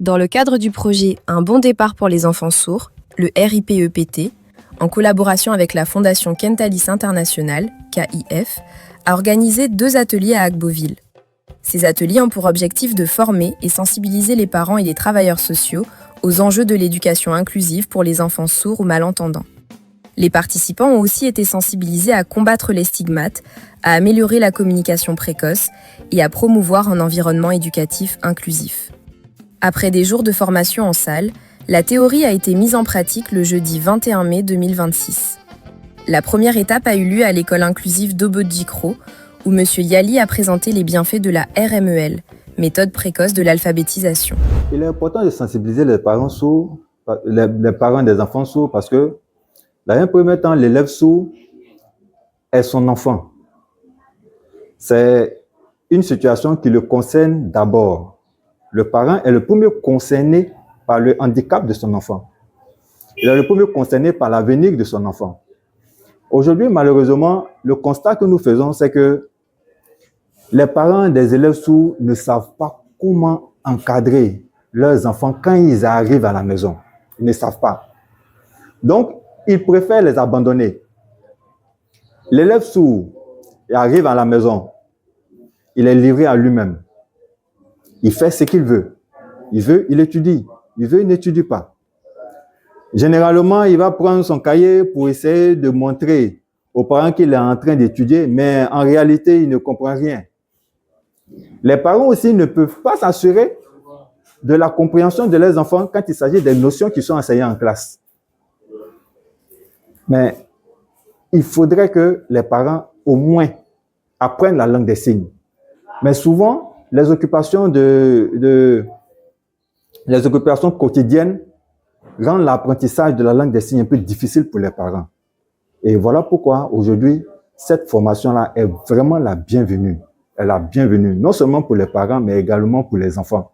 Dans le cadre du projet Un bon départ pour les enfants sourds, le RIPEPT, en collaboration avec la Fondation Kentalis International, KIF, a organisé 2 ateliers à Agboville. Ces ateliers ont pour objectif de former et sensibiliser les parents et les travailleurs sociaux aux enjeux de l'éducation inclusive pour les enfants sourds ou malentendants. Les participants ont aussi été sensibilisés à combattre les stigmates, à améliorer la communication précoce et à promouvoir un environnement éducatif inclusif. Après des jours de formation en salle, la théorie a été mise en pratique le jeudi 21 mai 2026. La première étape a eu lieu à l'école inclusive d'Obodjikro, où M. Yali a présenté les bienfaits de la RMEL, méthode précoce de l'alphabétisation. Il est important de sensibiliser les parents sourds, les parents des enfants sourds, parce que, dans un premier temps, l'élève sourd est son enfant. C'est une situation qui le concerne d'abord. Le parent est le premier concerné par le handicap de son enfant. Il est le premier concerné par l'avenir de son enfant. Aujourd'hui, malheureusement, le constat que nous faisons, c'est que les parents des élèves sourds ne savent pas comment encadrer leurs enfants quand ils arrivent à la maison. Ils ne savent pas. Donc, ils préfèrent les abandonner. L'élève sourd arrive à la maison. Il est livré à lui-même. Il fait ce qu'il veut. Il veut, il étudie. Il veut, il n'étudie pas. Généralement, il va prendre son cahier pour essayer de montrer aux parents qu'il est en train d'étudier, mais en réalité, il ne comprend rien. Les parents aussi ne peuvent pas s'assurer de la compréhension de leurs enfants quand il s'agit des notions qui sont enseignées en classe. Mais il faudrait que les parents, au moins, apprennent la langue des signes. Mais souvent, les occupations quotidiennes rendent l'apprentissage de la langue des signes un peu difficile pour les parents. Et voilà pourquoi, aujourd'hui, cette formation-là est vraiment la bienvenue. Elle est la bienvenue, non seulement pour les parents, mais également pour les enfants.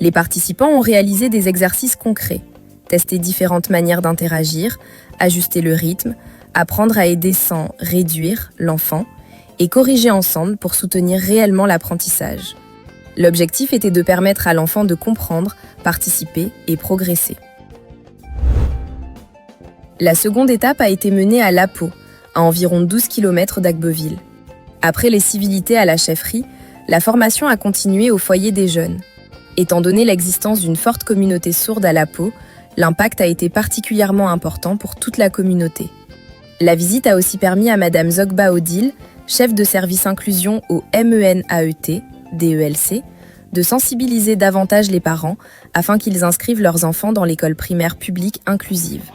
Les participants ont réalisé des exercices concrets, testé différentes manières d'interagir, ajuster le rythme, apprendre à aider sans réduire l'enfant et corriger ensemble pour soutenir réellement l'apprentissage. L'objectif était de permettre à l'enfant de comprendre, participer et progresser. La seconde étape a été menée à Lapo, à environ 12 km d'Agboville. Après les civilités à la chefferie, la formation a continué au foyer des jeunes. Étant donné l'existence d'une forte communauté sourde à Lapo, l'impact a été particulièrement important pour toute la communauté. La visite a aussi permis à Madame Zogba Odile, chef de service inclusion au MENAET, DELC, de sensibiliser davantage les parents afin qu'ils inscrivent leurs enfants dans l'école primaire publique inclusive.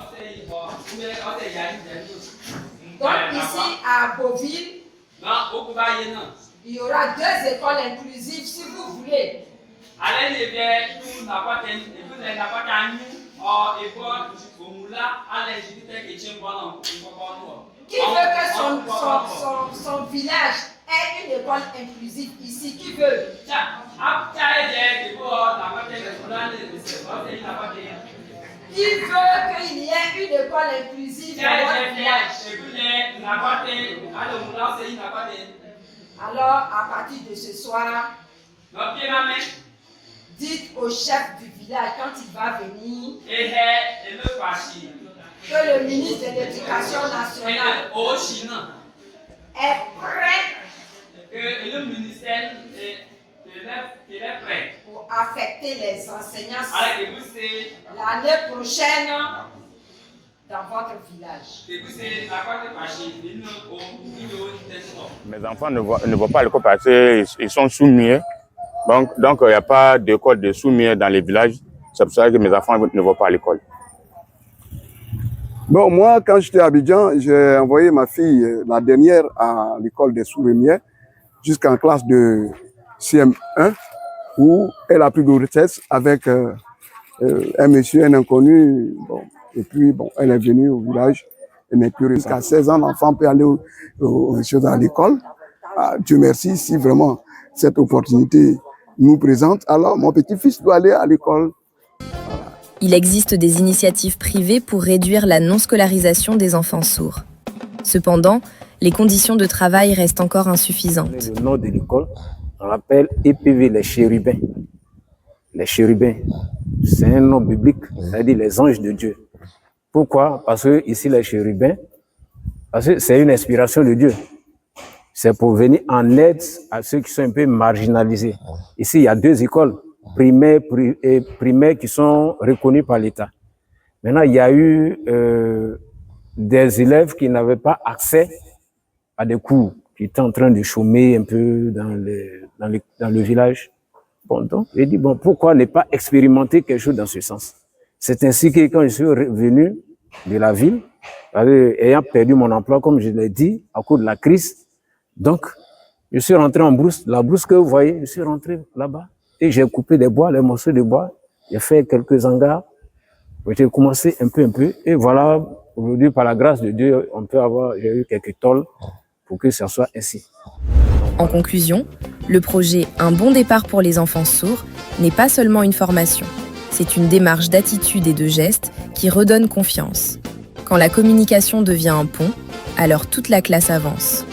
Donc ici à Beauville, il y aura 2 écoles inclusives si vous voulez. Qui veut que son village ait une école inclusive ici? Qui veut? Qui veut qu'il y ait une école inclusive dans votre village? Alors, à partir de ce soir, dites au chef du village quand il va venir que le ministre de l'Éducation nationale est prêt pour affecter les enseignants l'année prochaine dans votre village. Mes enfants ne vont pas à l'école parce qu'ils sont sourds-muets. Donc il n'y a pas d'école de sourds-muets dans les villages. C'est pour ça que mes enfants ne vont pas à l'école. Bon, moi, quand j'étais à Abidjan, j'ai envoyé ma fille, la dernière, à l'école des sourds-muets jusqu'en classe de CM1, où elle a pris de grossesse avec un monsieur, un inconnu. Bon, et puis, bon, elle est venue au village. Elle n'est plus jusqu'à 16 ans, l'enfant peut aller à l'école. Dieu merci, si vraiment cette opportunité nous présente, alors mon petit-fils doit aller à l'école. Il existe des initiatives privées pour réduire la non-scolarisation des enfants sourds. Cependant, les conditions de travail restent encore insuffisantes. Le nom de l'école, On l'appelle EPV, les chérubins. Les chérubins, c'est un nom biblique, c'est-à-dire les anges de Dieu. Pourquoi? Parce que ici, les chérubins, parce que c'est une inspiration de Dieu. C'est pour venir en aide à ceux qui sont un peu marginalisés. Ici, il y a 2 écoles primaires qui sont reconnues par l'État. Maintenant, il y a eu des élèves qui n'avaient pas accès à des cours, qui étaient en train de chômer un peu dans le village. Bon, donc, j'ai dit, bon, pourquoi ne pas expérimenter quelque chose dans ce sens? C'est ainsi que quand je suis revenu de la ville, ayant perdu mon emploi, comme je l'ai dit, à cause de la crise, donc, je suis rentré en brousse. La brousse que vous voyez, je suis rentré là-bas et j'ai coupé des bois, les morceaux de bois. J'ai fait quelques hangars. J'ai commencé un peu. Et voilà, aujourd'hui, par la grâce de Dieu, j'ai eu quelques tôles pour que ça soit ainsi. En conclusion, le projet Un bon départ pour les enfants sourds n'est pas seulement une formation. C'est une démarche d'attitude et de gestes qui redonne confiance. Quand la communication devient un pont, alors toute la classe avance.